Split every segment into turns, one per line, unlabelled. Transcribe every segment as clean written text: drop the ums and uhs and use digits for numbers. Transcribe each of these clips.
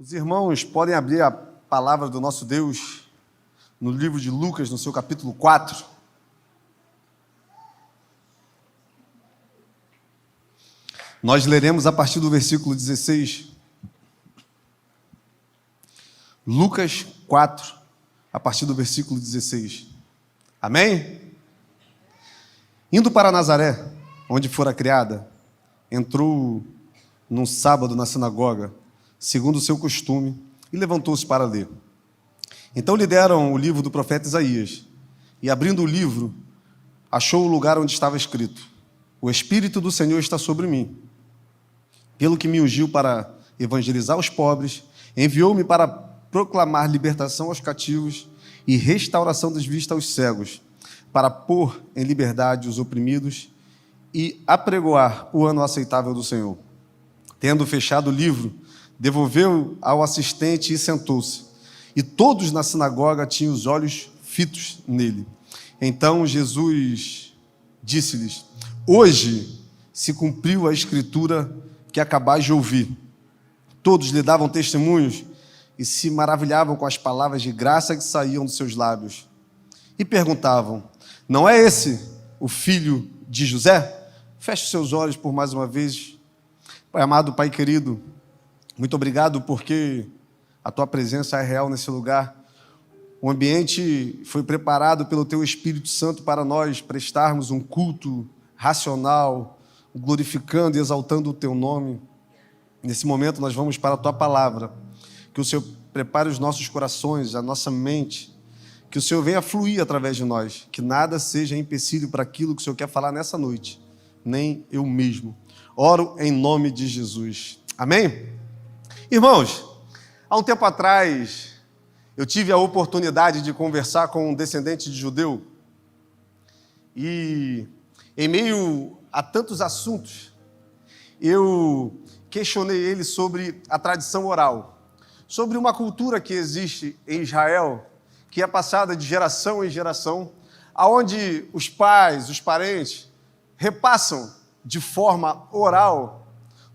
Os irmãos podem abrir a palavra do nosso Deus no livro de Lucas, no seu capítulo 4. Nós leremos a partir do versículo 16. Lucas 4, a partir do versículo 16. Amém? Indo para Nazaré, onde fora criada, entrou num sábado na sinagoga, segundo o seu costume, e levantou-se para ler. Então lhe deram o livro do profeta Isaías, e abrindo o livro, achou o lugar onde estava escrito: O Espírito do Senhor está sobre mim, pelo que me ungiu para evangelizar os pobres, enviou-me para proclamar libertação aos cativos e restauração das vistas aos cegos, para pôr em liberdade os oprimidos e apregoar o ano aceitável do Senhor. Tendo fechado o livro, devolveu ao assistente e sentou-se. E todos na sinagoga tinham os olhos fitos nele. Então Jesus disse-lhes: Hoje se cumpriu a escritura que acabais de ouvir. Todos lhe davam testemunhos e se maravilhavam com as palavras de graça que saíam dos seus lábios. E perguntavam: Não é esse o filho de José? Feche os seus olhos por mais uma vez. Pai amado, Pai querido, muito obrigado porque a Tua presença é real nesse lugar. O ambiente foi preparado pelo Teu Espírito Santo para nós prestarmos um culto racional, glorificando e exaltando o Teu nome. Nesse momento nós vamos para a Tua palavra. Que o Senhor prepare os nossos corações, a nossa mente, que o Senhor venha fluir através de nós, que nada seja empecilho para aquilo que o Senhor quer falar nessa noite, nem eu mesmo. Oro em nome de Jesus. Amém? Irmãos, há um tempo atrás, eu tive a oportunidade de conversar com um descendente de judeu e, em meio a tantos assuntos, eu questionei ele sobre a tradição oral, sobre uma cultura que existe em Israel, que é passada de geração em geração, aonde os pais, os parentes, repassam de forma oral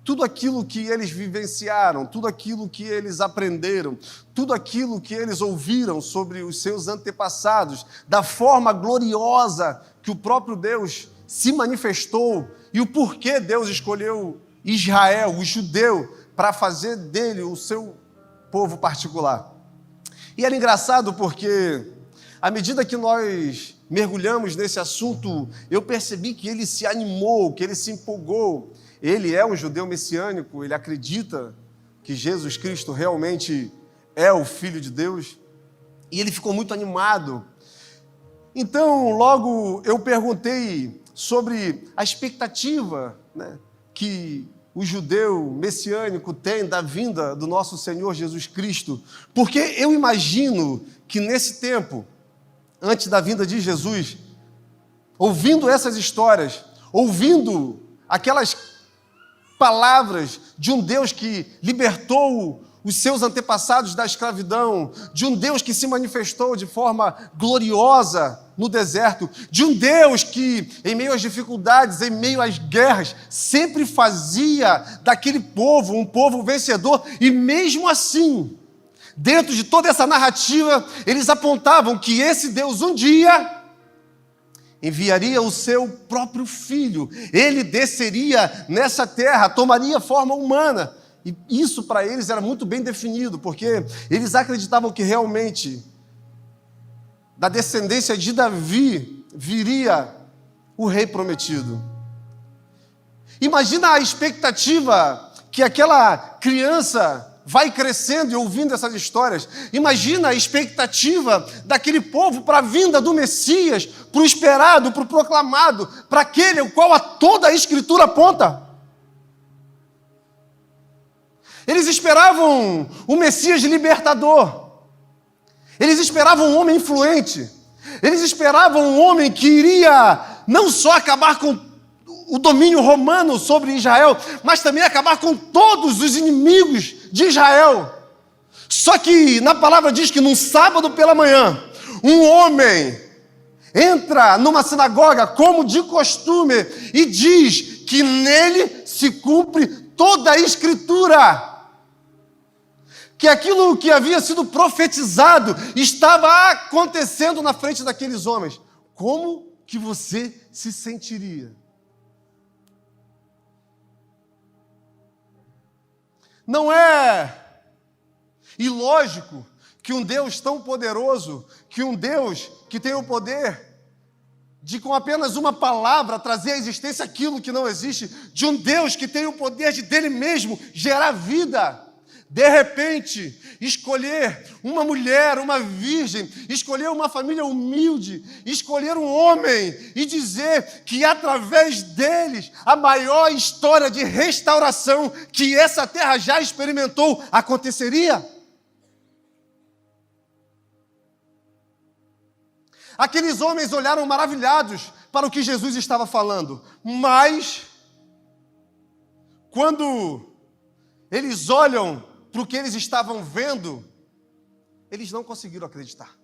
tudo aquilo que eles vivenciaram, tudo aquilo que eles aprenderam, tudo aquilo que eles ouviram sobre os seus antepassados, da forma gloriosa que o próprio Deus se manifestou e o porquê Deus escolheu Israel, o judeu, para fazer dele o seu povo particular. E era engraçado porque, à medida que nós mergulhamos nesse assunto, eu percebi que ele se animou, que ele se empolgou. Ele é um judeu messiânico, ele acredita que Jesus Cristo realmente é o Filho de Deus, e ele ficou muito animado. Então, logo eu perguntei sobre a expectativa, que o judeu messiânico tem da vinda do nosso Senhor Jesus Cristo, porque eu imagino que nesse tempo, antes da vinda de Jesus, ouvindo essas histórias, ouvindo aquelas palavras de um Deus que libertou os seus antepassados da escravidão, de um Deus que se manifestou de forma gloriosa no deserto, de um Deus que, em meio às dificuldades, em meio às guerras, sempre fazia daquele povo um povo vencedor, e mesmo assim, dentro de toda essa narrativa, eles apontavam que esse Deus um dia enviaria o seu próprio filho, ele desceria nessa terra, tomaria forma humana. E isso para eles era muito bem definido, porque eles acreditavam que realmente da descendência de Davi viria o rei prometido. Imagina a expectativa que aquela criança vai crescendo e ouvindo essas histórias. Imagina a expectativa daquele povo para a vinda do Messias, para o esperado, para o proclamado, para aquele ao qual toda a Escritura aponta. Eles esperavam o Messias libertador. Eles esperavam um homem influente. Eles esperavam um homem que iria não só acabar com o domínio romano sobre Israel, mas também acabar com todos os inimigos de Israel. Só que na palavra diz que num sábado pela manhã, um homem entra numa sinagoga como de costume e diz que nele se cumpre toda a Escritura. que aquilo que havia sido profetizado estava acontecendo na frente daqueles homens, como que você se sentiria? Não é ilógico que um Deus tão poderoso, que um Deus que tem o poder de com apenas uma palavra trazer à existência aquilo que não existe, de um Deus que tem o poder de dele mesmo gerar vida, de repente escolher uma mulher, uma virgem, escolher uma família humilde, escolher um homem e dizer que através deles a maior história de restauração que essa terra já experimentou aconteceria. Aqueles homens olharam maravilhados para o que Jesus estava falando, mas quando eles olham para o que eles estavam vendo, eles não conseguiram acreditar.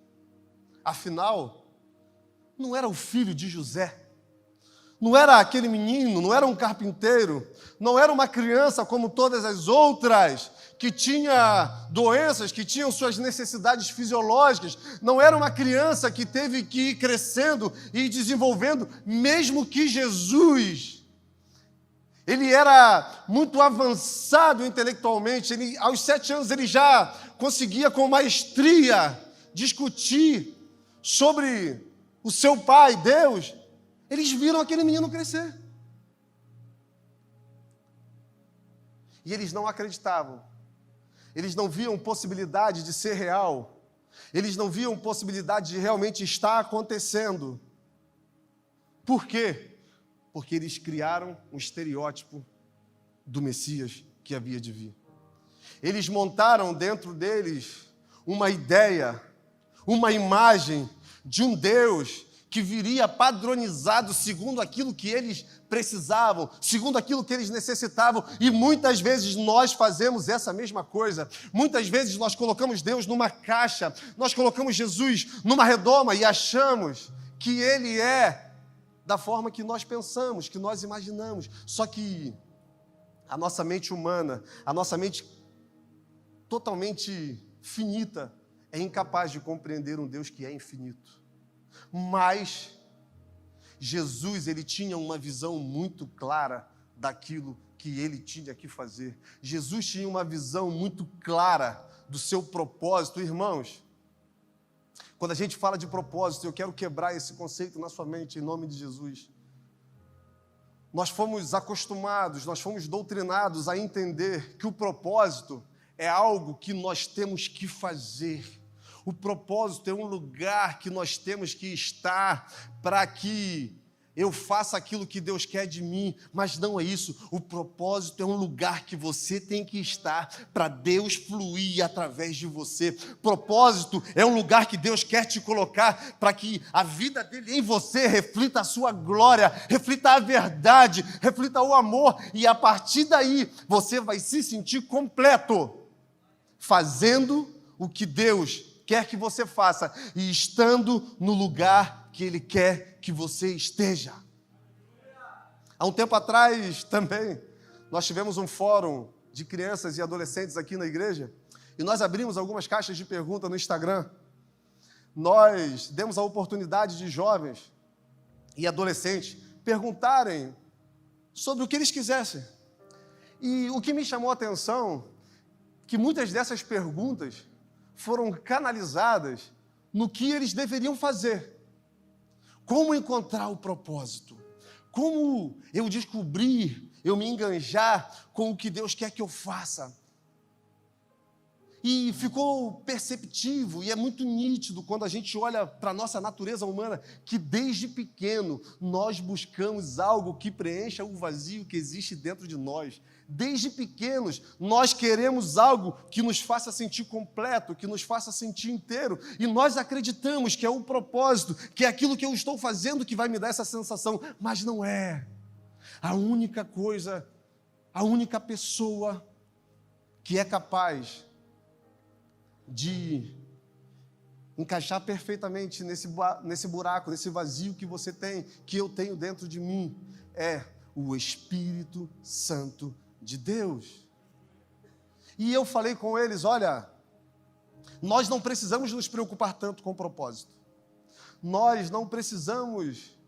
Afinal, não era o filho de José, não era aquele menino, não era um carpinteiro, não era uma criança como todas as outras, que tinha doenças, que tinham suas necessidades fisiológicas, não era uma criança que teve que ir crescendo e desenvolvendo, mesmo que Jesus, ele era muito avançado intelectualmente, aos 7 anos ele já conseguia com maestria discutir sobre o seu pai, Deus. Eles viram aquele menino crescer. E eles não acreditavam. Eles não viam possibilidade de ser real. Eles não viam possibilidade de realmente estar acontecendo. Por quê? Porque eles criaram um estereótipo do Messias que havia de vir. Eles montaram dentro deles uma ideia, uma imagem de um Deus que viria padronizado segundo aquilo que eles precisavam, segundo aquilo que eles necessitavam, e muitas vezes nós fazemos essa mesma coisa. Muitas vezes nós colocamos Deus numa caixa, nós colocamos Jesus numa redoma e achamos que Ele é da forma que nós pensamos, que nós imaginamos. Só que a nossa mente humana, a nossa mente totalmente finita, é incapaz de compreender um Deus que é infinito. Mas Jesus, ele tinha uma visão muito clara daquilo que ele tinha que fazer. Jesus tinha uma visão muito clara do seu propósito. Irmãos, quando a gente fala de propósito, eu quero quebrar esse conceito na sua mente, em nome de Jesus. Nós fomos acostumados, nós fomos doutrinados a entender que o propósito é algo que nós temos que fazer. O propósito é um lugar que nós temos que estar para que eu faça aquilo que Deus quer de mim, mas não é isso. O propósito é um lugar que você tem que estar para Deus fluir através de você. Propósito é um lugar que Deus quer te colocar para que a vida dele em você reflita a sua glória, reflita a verdade, reflita o amor, e a partir daí você vai se sentir completo, fazendo o que Deus quer que você faça e estando no lugar que Ele quer que você esteja. Há um tempo atrás também, nós tivemos um fórum de crianças e adolescentes aqui na igreja e nós abrimos algumas caixas de pergunta no Instagram. Nós demos a oportunidade de jovens e adolescentes perguntarem sobre o que eles quisessem. E o que me chamou a atenção, que muitas dessas perguntas foram canalizadas no que eles deveriam fazer. Como encontrar o propósito? Como eu descobrir, eu me enganjar com o que Deus quer que eu faça? E ficou perceptível, e é muito nítido quando a gente olha para a nossa natureza humana, que desde pequeno nós buscamos algo que preencha o vazio que existe dentro de nós. Desde pequenos, nós queremos algo que nos faça sentir completo, que nos faça sentir inteiro, e nós acreditamos que é o propósito, que é aquilo que eu estou fazendo que vai me dar essa sensação, mas não é. A única coisa, a única pessoa que é capaz de encaixar perfeitamente nesse buraco, nesse vazio que você tem, que eu tenho dentro de mim, é o Espírito Santo de Deus. E eu falei com eles, olha, nós não precisamos nos preocupar tanto com o propósito. Nós não precisamos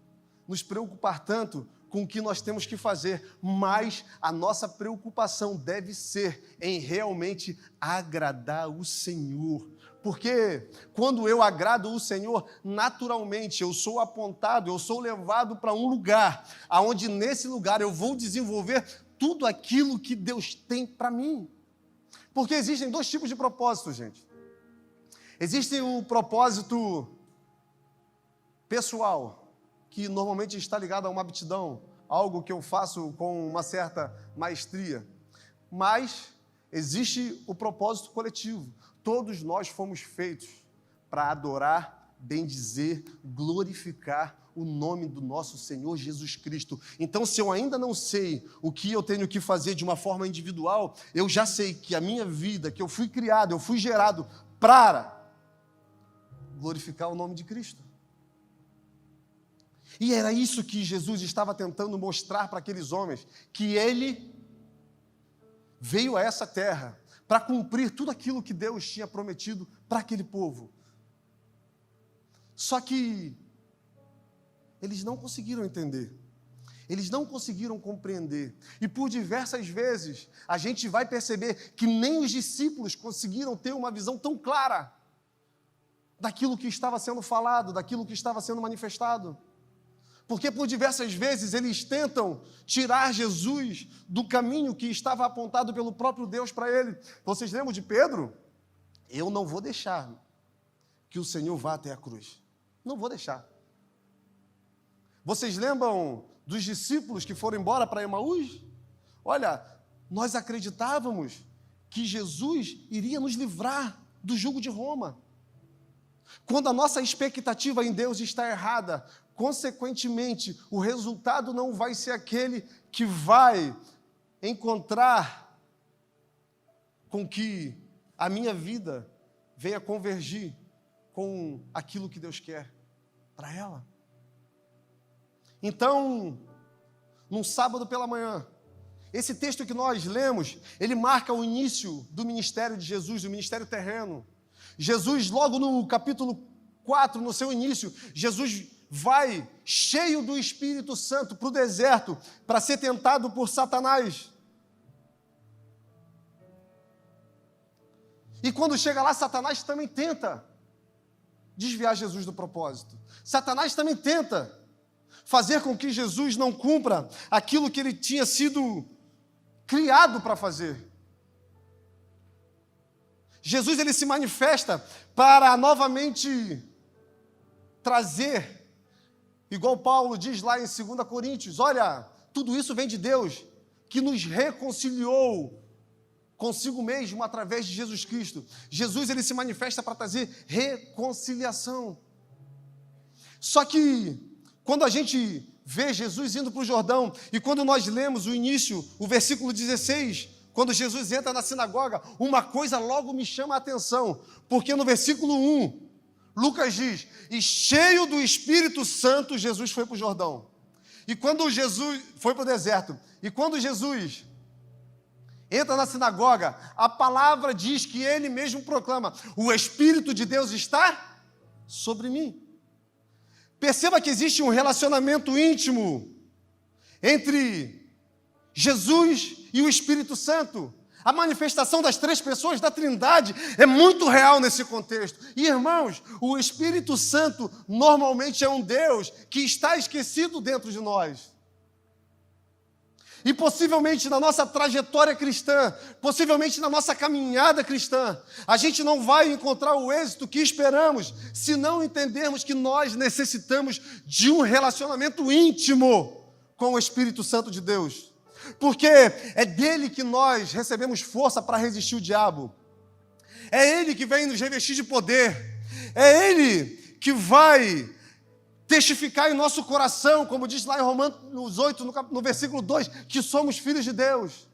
nos preocupar tanto com o que nós temos que fazer, mas a nossa preocupação deve ser em realmente agradar o Senhor. Porque quando eu agrado o Senhor, naturalmente eu sou apontado, eu sou levado para um lugar, aonde nesse lugar eu vou desenvolver tudo aquilo que Deus tem para mim. Porque existem dois tipos de propósitos, gente. Existe o propósito pessoal, que normalmente está ligado a uma aptidão, algo que eu faço com uma certa maestria. Mas existe o propósito coletivo. Todos nós fomos feitos para adorar, bendizer, glorificar o nome do nosso Senhor Jesus Cristo. Então, se eu ainda não sei o que eu tenho que fazer de uma forma individual, eu já sei que a minha vida, que eu fui criado, eu fui gerado para glorificar o nome de Cristo. E era isso que Jesus estava tentando mostrar para aqueles homens, que ele veio a essa terra para cumprir tudo aquilo que Deus tinha prometido para aquele povo. Só que eles não conseguiram entender, eles não conseguiram compreender. E por diversas vezes a gente vai perceber que nem os discípulos conseguiram ter uma visão tão clara daquilo que estava sendo falado, daquilo que estava sendo manifestado. Porque por diversas vezes eles tentam tirar Jesus do caminho que estava apontado pelo próprio Deus para ele. Vocês lembram de Pedro? Eu não vou deixar que o Senhor vá até a cruz. Não vou deixar. Vocês lembram dos discípulos que foram embora para Emaús? Olha, nós acreditávamos que Jesus iria nos livrar do jugo de Roma. Quando a nossa expectativa em Deus está errada, consequentemente, o resultado não vai ser aquele que vai encontrar com que a minha vida venha convergir com aquilo que Deus quer para ela. Então, num sábado pela manhã, esse texto que nós lemos, ele marca o início do ministério de Jesus, do ministério terreno. Jesus, logo no capítulo 4, no seu início, Jesus vai cheio do Espírito Santo para o deserto para ser tentado por Satanás. E quando chega lá, Satanás também tenta desviar Jesus do propósito. Satanás também tenta fazer com que Jesus não cumpra aquilo que ele tinha sido criado para fazer. Jesus, ele se manifesta para novamente trazer, igual Paulo diz lá em 2 Coríntios, olha, tudo isso vem de Deus, que nos reconciliou consigo mesmo através de Jesus Cristo. Jesus, ele se manifesta para trazer reconciliação. Só que, quando a gente vê Jesus indo para o Jordão, e quando nós lemos o início, o versículo 16, quando Jesus entra na sinagoga, uma coisa logo me chama a atenção, porque no versículo 1, Lucas diz, e cheio do Espírito Santo, Jesus foi para o Jordão. E quando Jesus foi para o deserto, e quando Jesus entra na sinagoga, a palavra diz que ele mesmo proclama, o Espírito de Deus está sobre mim. Perceba que existe um relacionamento íntimo entre Jesus e o Espírito Santo. A manifestação das três pessoas da Trindade é muito real nesse contexto. E, irmãos, o Espírito Santo normalmente é um Deus que está esquecido dentro de nós. E possivelmente na nossa trajetória cristã, possivelmente na nossa caminhada cristã, a gente não vai encontrar o êxito que esperamos se não entendermos que nós necessitamos de um relacionamento íntimo com o Espírito Santo de Deus. Porque é dele que nós recebemos força para resistir o diabo. É ele que vem nos revestir de poder. É ele que vai testificar em nosso coração, como diz lá em Romanos 8, no versículo 2, que somos filhos de Deus.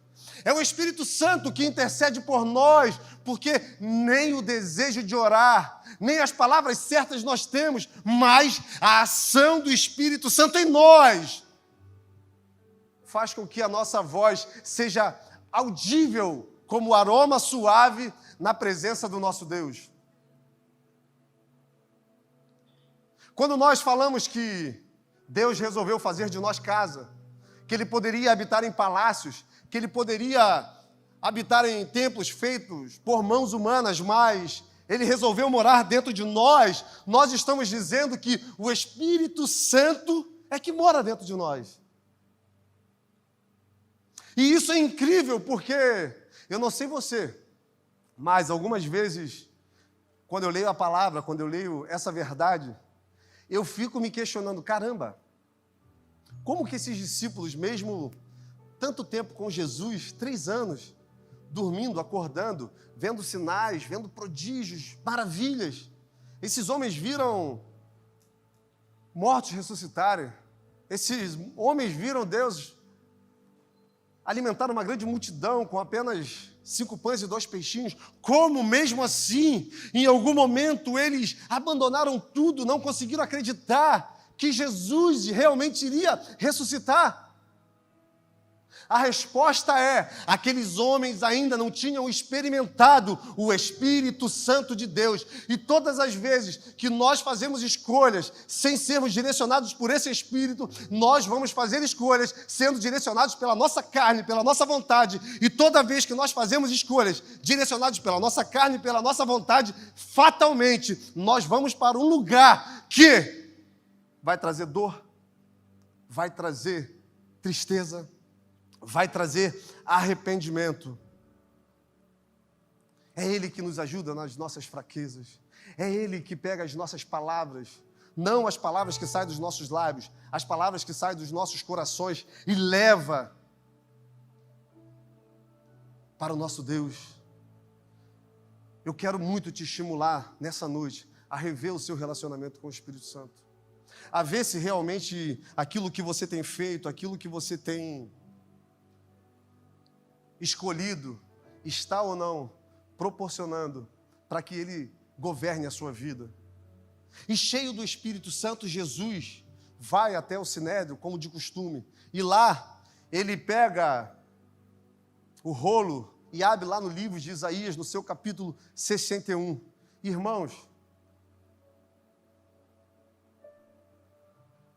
É o Espírito Santo que intercede por nós, porque nem o desejo de orar, nem as palavras certas nós temos, mas a ação do Espírito Santo em nós faz com que a nossa voz seja audível como aroma suave na presença do nosso Deus. Quando nós falamos que Deus resolveu fazer de nós casa, que Ele poderia habitar em palácios, que Ele poderia habitar em templos feitos por mãos humanas, mas Ele resolveu morar dentro de nós, nós estamos dizendo que o Espírito Santo é que mora dentro de nós. E isso é incrível porque, eu não sei você, mas algumas vezes, quando eu leio a palavra, quando eu leio essa verdade, eu fico me questionando, caramba, como que esses discípulos, mesmo tanto tempo com Jesus, 3 anos, dormindo, acordando, vendo sinais, vendo prodígios, maravilhas, esses homens viram mortos ressuscitarem, esses homens viram Deus alimentar uma grande multidão com apenas 5 pães e 2 peixinhos, como mesmo assim, em algum momento eles abandonaram tudo, não conseguiram acreditar que Jesus realmente iria ressuscitar? A resposta é, aqueles homens ainda não tinham experimentado o Espírito Santo de Deus. E todas as vezes que nós fazemos escolhas sem sermos direcionados por esse Espírito, nós vamos fazer escolhas sendo direcionados pela nossa carne, pela nossa vontade. E toda vez que nós fazemos escolhas direcionadas pela nossa carne, pela nossa vontade, fatalmente nós vamos para um lugar que vai trazer dor, vai trazer tristeza, vai trazer arrependimento. É Ele que nos ajuda nas nossas fraquezas. É Ele que pega as nossas palavras, não as palavras que saem dos nossos lábios, as palavras que saem dos nossos corações e leva para o nosso Deus. Eu quero muito te estimular nessa noite a rever o seu relacionamento com o Espírito Santo. A ver se realmente aquilo que você tem feito, aquilo que você tem escolhido, está ou não proporcionando para que Ele governe a sua vida. E cheio do Espírito Santo, Jesus vai até o Sinédrio, como de costume, e lá Ele pega o rolo e abre lá no livro de Isaías, no seu capítulo 61. Irmãos,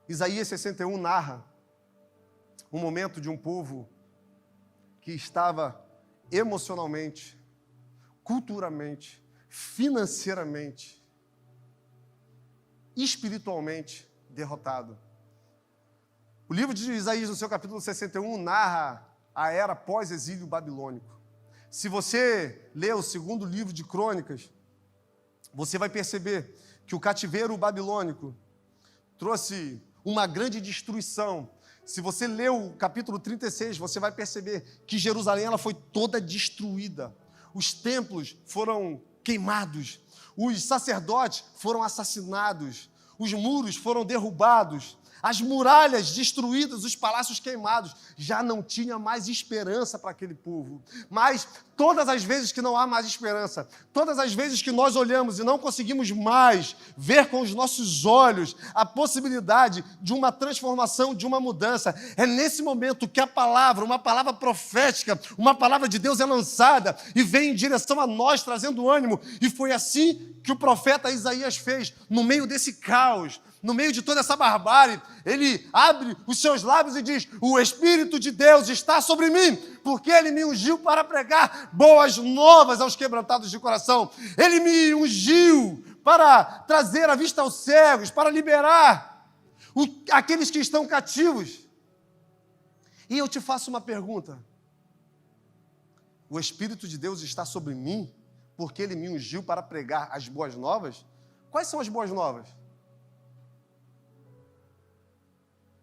Isaías 61 narra um momento de um povo que estava emocionalmente, culturalmente, financeiramente, espiritualmente derrotado. O livro de Isaías, no seu capítulo 61, narra a era pós-exílio babilônico. Se você ler o 2º livro de Crônicas, você vai perceber que o cativeiro babilônico trouxe uma grande destruição. Se você ler o capítulo 36, você vai perceber que Jerusalém ela foi toda destruída. Os templos foram queimados, os sacerdotes foram assassinados, os muros foram derrubados, as muralhas destruídas, os palácios queimados. Já não tinha mais esperança para aquele povo. Mas todas as vezes que não há mais esperança, todas as vezes que nós olhamos e não conseguimos mais ver com os nossos olhos a possibilidade de uma transformação, de uma mudança, é nesse momento que a palavra, uma palavra profética, uma palavra de Deus é lançada e vem em direção a nós, trazendo ânimo. E foi assim que o profeta Isaías fez, no meio desse caos, no meio de toda essa barbárie. Ele abre os seus lábios e diz: o Espírito de Deus está sobre mim, porque Ele me ungiu para pregar boas novas aos quebrantados de coração. Ele me ungiu para trazer a vista aos cegos, para liberar aqueles que estão cativos. E eu te faço uma pergunta: o Espírito de Deus está sobre mim, porque Ele me ungiu para pregar as boas novas? Quais são as boas novas?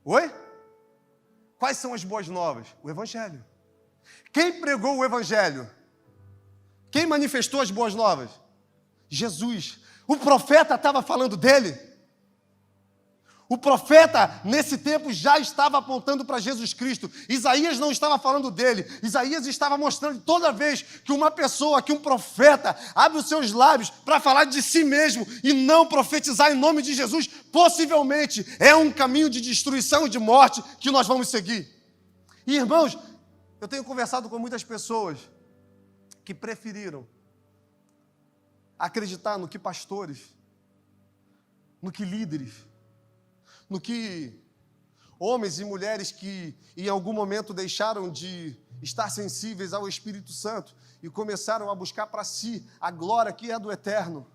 Oi? Quais são as boas novas? O Evangelho. Quem pregou o Evangelho? Quem manifestou as boas novas? Jesus. O profeta estava falando dele. O profeta, nesse tempo, já estava apontando para Jesus Cristo. Isaías não estava falando dele. Isaías estava mostrando toda vez que uma pessoa, que um profeta, abre os seus lábios para falar de si mesmo e não profetizar em nome de Jesus, possivelmente é um caminho de destruição e de morte que nós vamos seguir. E, irmãos, eu tenho conversado com muitas pessoas que preferiram acreditar no que pastores, no que líderes, no que homens e mulheres que em algum momento deixaram de estar sensíveis ao Espírito Santo e começaram a buscar para si a glória que é do eterno.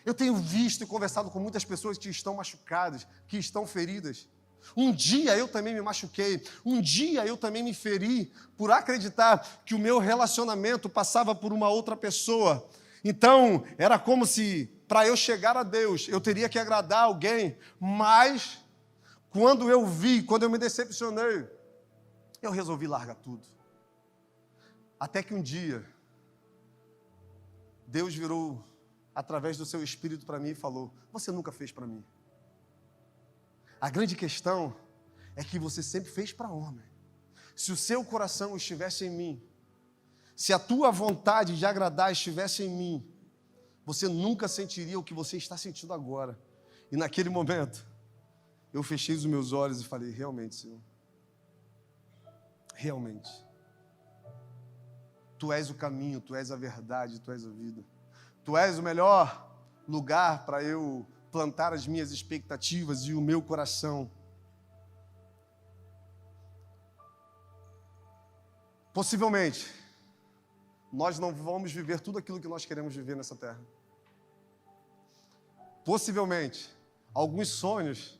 Eu tenho visto e conversado com muitas pessoas que estão machucadas, que estão feridas. Um dia eu também me machuquei, um dia eu também me feri por acreditar que o meu relacionamento passava por uma outra pessoa. Então, era como se, para eu chegar a Deus, eu teria que agradar alguém, mas quando eu me decepcionei, eu resolvi largar tudo. Até que um dia, Deus virou, através do seu Espírito para mim e falou: você nunca fez para mim. A grande questão é que você sempre fez para homem. Se o seu coração estivesse em mim, se a tua vontade de agradar estivesse em mim, você nunca sentiria o que você está sentindo agora. E naquele momento, eu fechei os meus olhos e falei: realmente, Senhor, realmente, Tu és o caminho, Tu és a verdade, Tu és a vida. Tu és o melhor lugar para eu plantar as minhas expectativas e o meu coração. Possivelmente, nós não vamos viver tudo aquilo que nós queremos viver nessa terra. Possivelmente, alguns sonhos,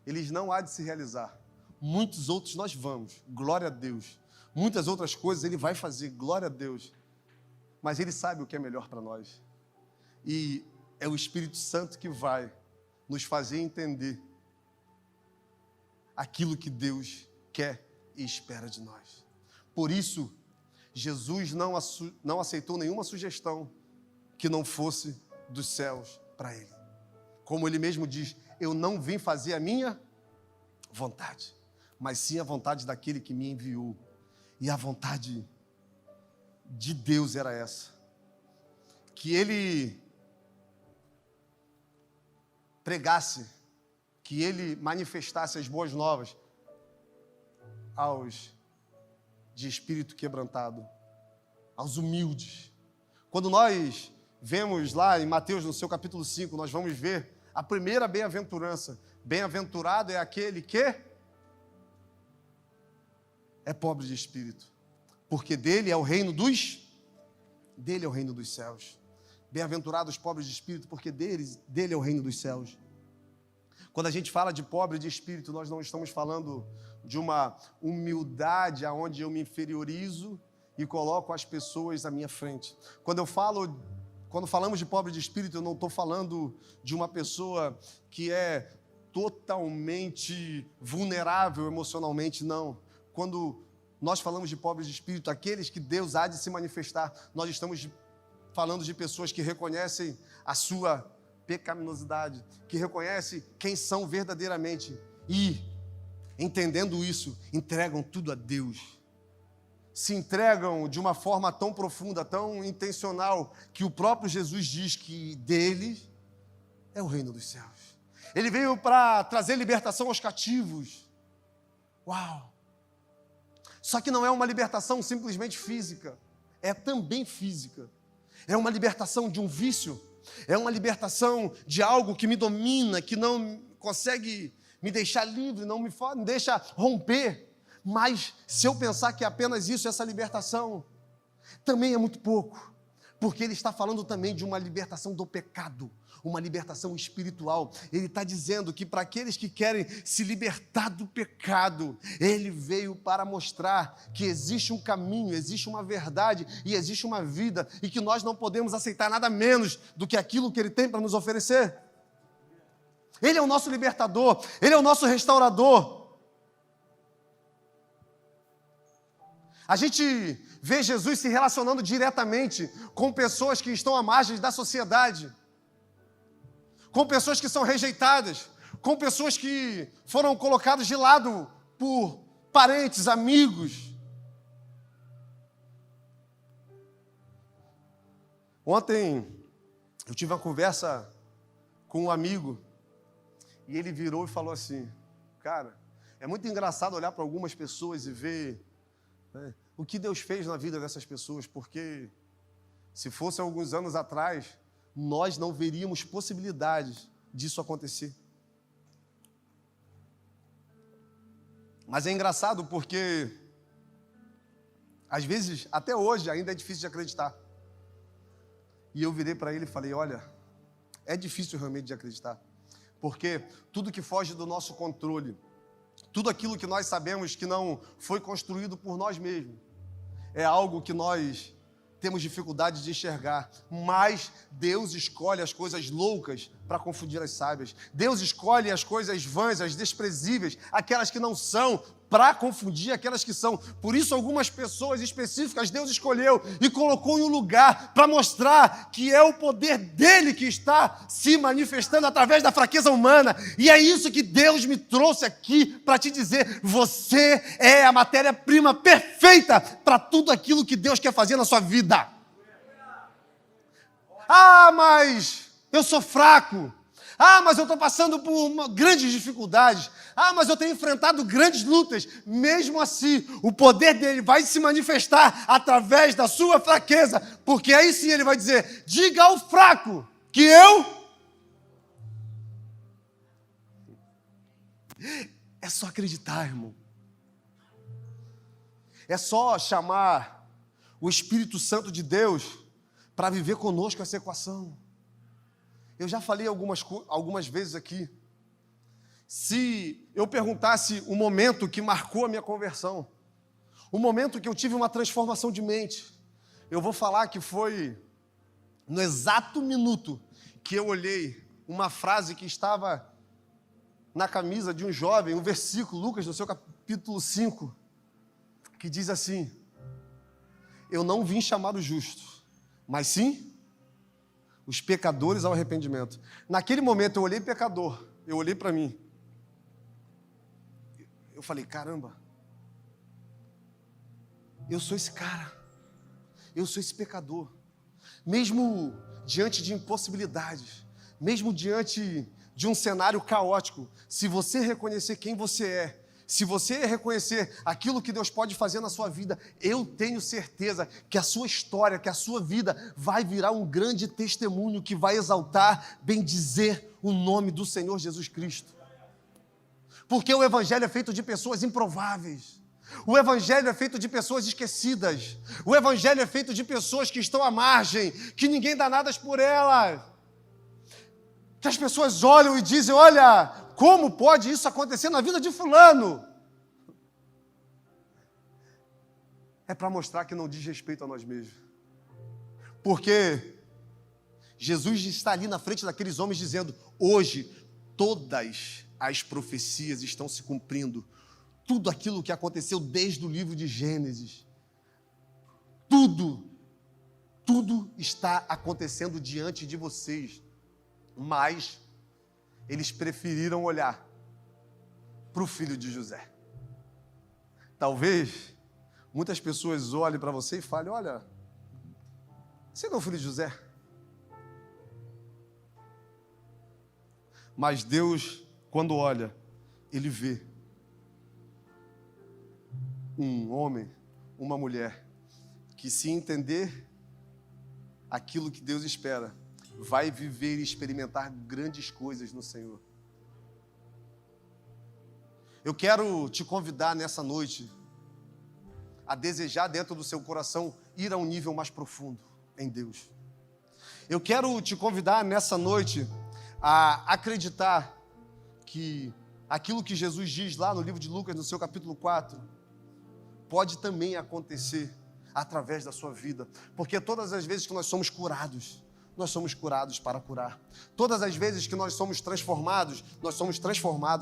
eles não há de se realizar. Muitos outros nós vamos, glória a Deus. Muitas outras coisas Ele vai fazer, glória a Deus. Mas Ele sabe o que é melhor para nós. E é o Espírito Santo que vai nos fazer entender aquilo que Deus quer e espera de nós. Por isso, Jesus não aceitou nenhuma sugestão que não fosse dos céus para Ele. Como Ele mesmo diz: eu não vim fazer a minha vontade, mas sim a vontade daquele que me enviou. E a vontade de Deus era essa: que Ele pregasse, que Ele manifestasse as boas novas aos de espírito quebrantado, aos humildes. Quando nós vemos lá em Mateus, no seu capítulo 5, nós vamos ver a primeira bem-aventurança. Bem-aventurado é aquele que é pobre de espírito, porque dele é o reino dos céus. Bem-aventurados os pobres de espírito, porque dele é o reino dos céus. Quando a gente fala de pobre de espírito, nós não estamos falando de uma humildade aonde eu me inferiorizo e coloco as pessoas à minha frente. Quando falamos de pobre de espírito, eu não estou falando de uma pessoa que é totalmente vulnerável emocionalmente, não. Quando nós falamos de pobres de espírito, aqueles que Deus há de se manifestar, nós estamos falando de pessoas que reconhecem a sua pecaminosidade, que reconhecem quem são verdadeiramente e, entendendo isso, entregam tudo a Deus. Se entregam de uma forma tão profunda, tão intencional, que o próprio Jesus diz que dele é o reino dos céus. Ele veio para trazer libertação aos cativos. Uau! Só que não é uma libertação simplesmente física, é também física. É uma libertação de um vício, é uma libertação de algo que me domina, que não consegue me deixar livre, não me deixa romper. Mas se eu pensar que é apenas isso, essa libertação, também é muito pouco. Porque ele está falando também de uma libertação do pecado, uma libertação espiritual. Ele está dizendo que para aqueles que querem se libertar do pecado, ele veio para mostrar que existe um caminho, existe uma verdade e existe uma vida, e que nós não podemos aceitar nada menos do que aquilo que ele tem para nos oferecer. Ele é o nosso libertador, ele é o nosso restaurador. A gente vê Jesus se relacionando diretamente com pessoas que estão à margem da sociedade, com pessoas que são rejeitadas, com pessoas que foram colocadas de lado por parentes, amigos. Ontem eu tive uma conversa com um amigo e ele virou e falou assim: cara, é muito engraçado olhar para algumas pessoas e ver o que Deus fez na vida dessas pessoas, porque se fosse alguns anos atrás, nós não veríamos possibilidades disso acontecer. Mas é engraçado porque, às vezes, até hoje, ainda é difícil de acreditar. E eu virei para ele e falei, olha, é difícil realmente de acreditar, porque tudo que foge do nosso controle, tudo aquilo que nós sabemos que não foi construído por nós mesmos, é algo que nós temos dificuldade de enxergar, mas Deus escolhe as coisas loucas para confundir as sábias. Deus escolhe as coisas vãs, as desprezíveis, aquelas que não são, para confundir aquelas que são. Por isso, algumas pessoas específicas Deus escolheu e colocou em um lugar para mostrar que é o poder dele que está se manifestando através da fraqueza humana. E é isso que Deus me trouxe aqui para te dizer: você é a matéria-prima perfeita para tudo aquilo que Deus quer fazer na sua vida. Ah, mas eu sou fraco. Ah, mas eu estou passando por grandes dificuldades. Ah, mas eu tenho enfrentado grandes lutas. Mesmo assim, o poder dele vai se manifestar através da sua fraqueza. Porque aí sim ele vai dizer: diga ao fraco que eu... É só acreditar, irmão. É só chamar o Espírito Santo de Deus para viver conosco essa equação. Eu já falei algumas vezes aqui. Se eu perguntasse o momento que marcou a minha conversão, o momento que eu tive uma transformação de mente, eu vou falar que foi no exato minuto que eu olhei uma frase que estava na camisa de um jovem, um versículo, Lucas, no seu capítulo 5, que diz assim: eu não vim chamar os justos, mas sim os pecadores ao arrependimento. Naquele momento eu olhei pecador, eu olhei para mim, eu falei: caramba, eu sou esse cara, eu sou esse pecador. Mesmo diante de impossibilidades, mesmo diante de um cenário caótico, se você reconhecer quem você é, se você reconhecer aquilo que Deus pode fazer na sua vida, eu tenho certeza que a sua história, que a sua vida vai virar um grande testemunho que vai exaltar, bendizer o nome do Senhor Jesus Cristo. Porque o Evangelho é feito de pessoas improváveis. O Evangelho é feito de pessoas esquecidas. O Evangelho é feito de pessoas que estão à margem, que ninguém dá nada por elas. Que as pessoas olham e dizem: olha, como pode isso acontecer na vida de fulano? É para mostrar que não diz respeito a nós mesmos. Porque Jesus está ali na frente daqueles homens dizendo: hoje todas as profecias estão se cumprindo. Tudo aquilo que aconteceu desde o livro de Gênesis, tudo está acontecendo diante de vocês. Mas eles preferiram olhar para o filho de José. Talvez muitas pessoas olhem para você e falem: olha, você não é o filho de José? Mas Deus, quando olha, Ele vê um homem, uma mulher, que, se entender aquilo que Deus espera, vai viver e experimentar grandes coisas no Senhor. Eu quero te convidar nessa noite a desejar dentro do seu coração ir a um nível mais profundo em Deus. Eu quero te convidar nessa noite a acreditar que aquilo que Jesus diz lá no livro de Lucas, no seu capítulo 4, pode também acontecer através da sua vida. Porque todas as vezes que nós somos curados para curar. Todas as vezes que nós somos transformados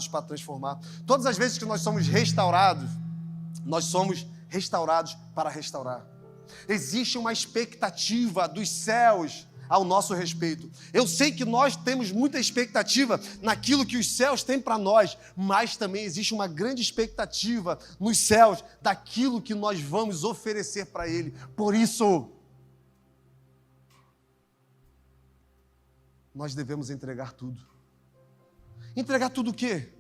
para transformar. Todas as vezes que nós somos restaurados para restaurar. Existe uma expectativa dos céus ao nosso respeito. Eu sei que nós temos muita expectativa naquilo que os céus têm para nós, mas também existe uma grande expectativa nos céus daquilo que nós vamos oferecer para Ele. Por isso, nós devemos entregar tudo. Entregar tudo o quê?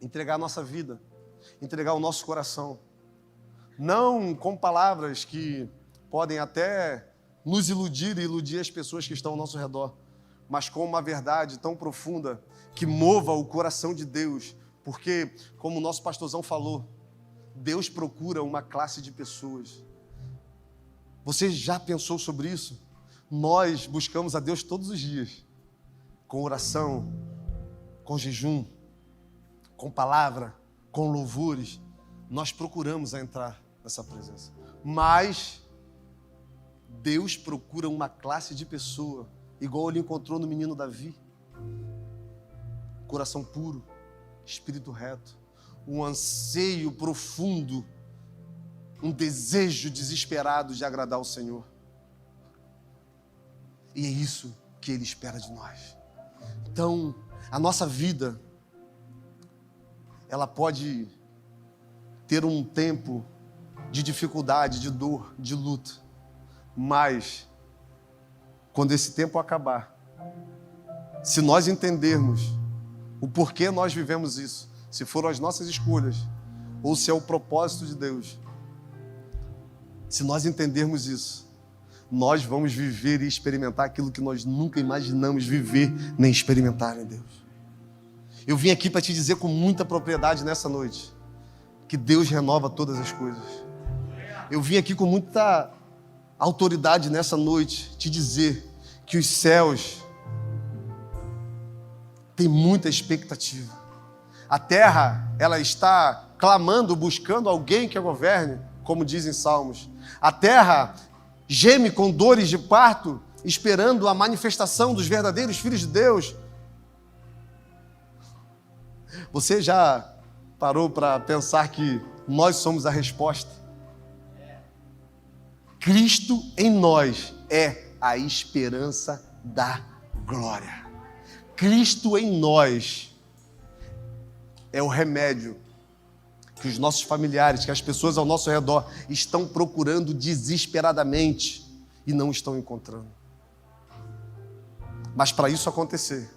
Entregar a nossa vida, entregar o nosso coração. Não com palavras que podem até nos iludir e iludir as pessoas que estão ao nosso redor, mas com uma verdade tão profunda que mova o coração de Deus, porque, como o nosso pastorzão falou, Deus procura uma classe de pessoas. Você já pensou sobre isso? Nós buscamos a Deus todos os dias, com oração, com jejum, com palavra, com louvores. Nós procuramos entrar nessa presença. Mas Deus procura uma classe de pessoa, igual ele encontrou no menino Davi. Coração puro, espírito reto, um anseio profundo, um desejo desesperado de agradar o Senhor. E é isso que Ele espera de nós. Então, a nossa vida, ela pode ter um tempo de dificuldade, de dor, de luta, mas quando esse tempo acabar, se nós entendermos o porquê nós vivemos isso, se foram as nossas escolhas ou se é o propósito de Deus, se nós entendermos isso, nós vamos viver e experimentar aquilo que nós nunca imaginamos viver nem experimentar em Deus. Eu vim aqui para te dizer com muita propriedade nessa noite que Deus renova todas as coisas. Eu vim aqui com muita autoridade nessa noite te dizer que os céus têm muita expectativa. A terra, ela está clamando, buscando alguém que a governe, como dizem Salmos. A terra geme com dores de parto, esperando a manifestação dos verdadeiros filhos de Deus. Você já parou para pensar que nós somos a resposta? Cristo em nós é a esperança da glória. Cristo em nós é o remédio que os nossos familiares, que as pessoas ao nosso redor estão procurando desesperadamente e não estão encontrando. Mas para isso acontecer,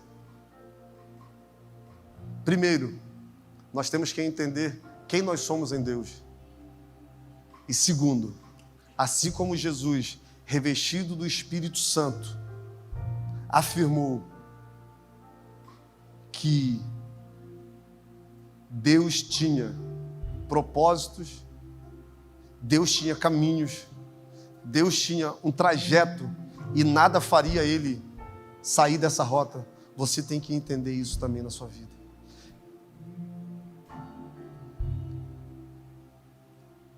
primeiro, nós temos que entender quem nós somos em Deus. E segundo, assim como Jesus, revestido do Espírito Santo, afirmou que Deus tinha propósitos, Deus tinha caminhos, Deus tinha um trajeto e nada faria ele sair dessa rota. Você tem que entender isso também na sua vida.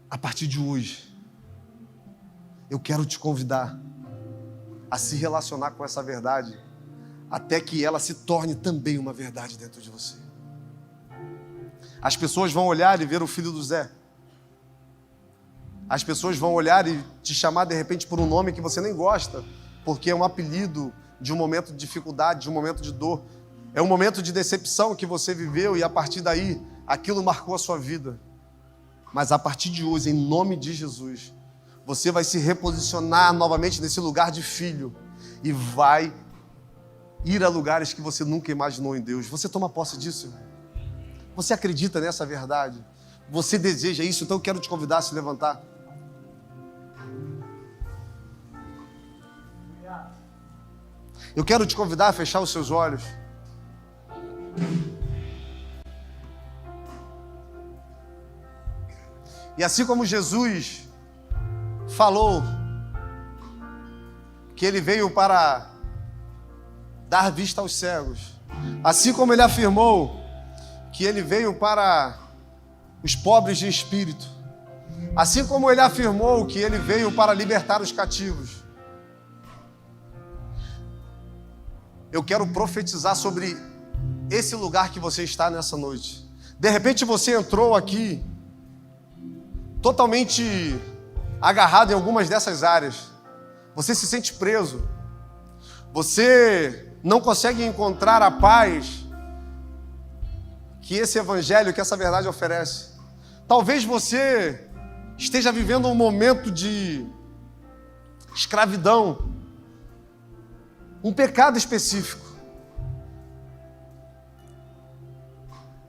A partir de hoje, eu quero te convidar a se relacionar com essa verdade até que ela se torne também uma verdade dentro de você. As pessoas vão olhar e ver o filho do Zé. As pessoas vão olhar e te chamar de repente por um nome que você nem gosta, porque é um apelido de um momento de dificuldade, de um momento de dor. É um momento de decepção que você viveu e a partir daí, aquilo marcou a sua vida. Mas a partir de hoje, em nome de Jesus, você vai se reposicionar novamente nesse lugar de filho e vai ir a lugares que você nunca imaginou em Deus. Você toma posse disso, irmão? Você acredita nessa verdade? Você deseja isso? Então eu quero te convidar a se levantar. Eu quero te convidar a fechar os seus olhos. E assim como Jesus falou que ele veio para dar vista aos cegos, assim como ele afirmou que ele veio para os pobres de espírito, assim como ele afirmou que ele veio para libertar os cativos, eu quero profetizar sobre esse lugar que você está nessa noite. De repente você entrou aqui totalmente agarrado em algumas dessas áreas. Você se sente preso. Você não consegue encontrar a paz que esse evangelho, que essa verdade oferece. Talvez você esteja vivendo um momento de escravidão, um pecado específico.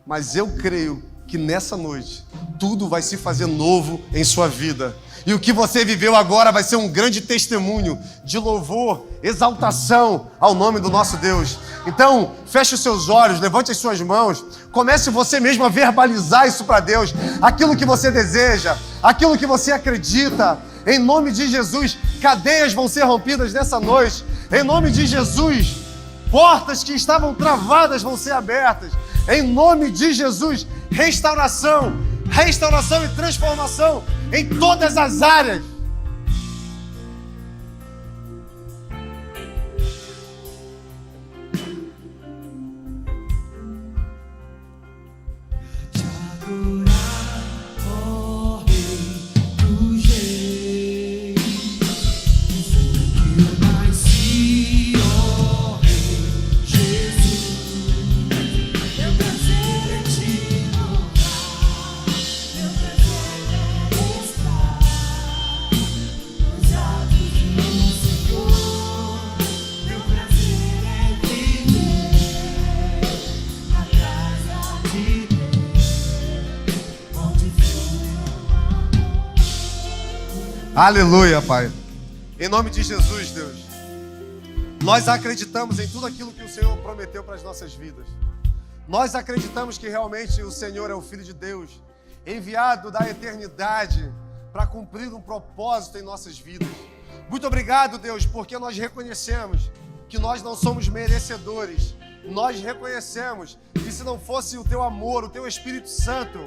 Mas eu creio que nessa noite tudo vai se fazer novo em sua vida. E o que você viveu agora vai ser um grande testemunho de louvor, exaltação ao nome do nosso Deus. Então, feche os seus olhos, levante as suas mãos, comece você mesmo a verbalizar isso para Deus, aquilo que você deseja, aquilo que você acredita. Em nome de Jesus, cadeias vão ser rompidas nessa noite. Em nome de Jesus, portas que estavam travadas vão ser abertas. Em nome de Jesus, restauração e transformação em todas as áreas. Aleluia, Pai. Em nome de Jesus, Deus, nós acreditamos em tudo aquilo que o Senhor prometeu para as nossas vidas. Nós acreditamos que realmente o Senhor é o Filho de Deus, enviado da eternidade para cumprir um propósito em nossas vidas. Muito obrigado, Deus, porque nós reconhecemos que nós não somos merecedores. Nós reconhecemos que se não fosse o Teu amor, o Teu Espírito Santo,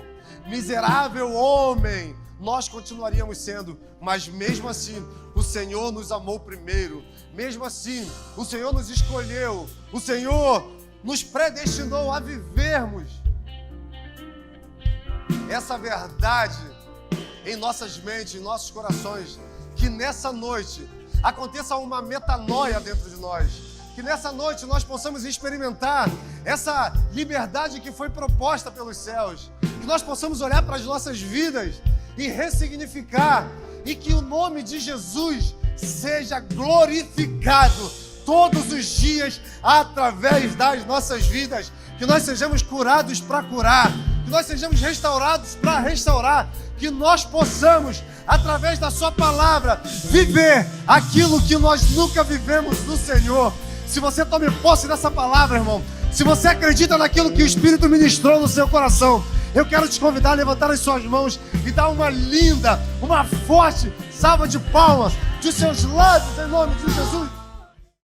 miserável homem, nós continuaríamos sendo, mas mesmo assim, o Senhor nos amou primeiro. Mesmo assim, o Senhor nos escolheu. O Senhor nos predestinou a vivermos essa verdade em nossas mentes, em nossos corações. Que nessa noite aconteça uma metanoia dentro de nós. Que nessa noite nós possamos experimentar essa liberdade que foi proposta pelos céus. Que nós possamos olhar para as nossas vidas e ressignificar, e que o nome de Jesus seja glorificado todos os dias através das nossas vidas, que nós sejamos curados para curar, que nós sejamos restaurados para restaurar, que nós possamos, através da Sua palavra, viver aquilo que nós nunca vivemos no Senhor. Se você tome posse dessa palavra, irmão, se você acredita naquilo que o Espírito ministrou no seu coração, eu quero te convidar a levantar as suas mãos e dar uma linda, uma forte salva de palmas dos seus lábios, em nome de Jesus.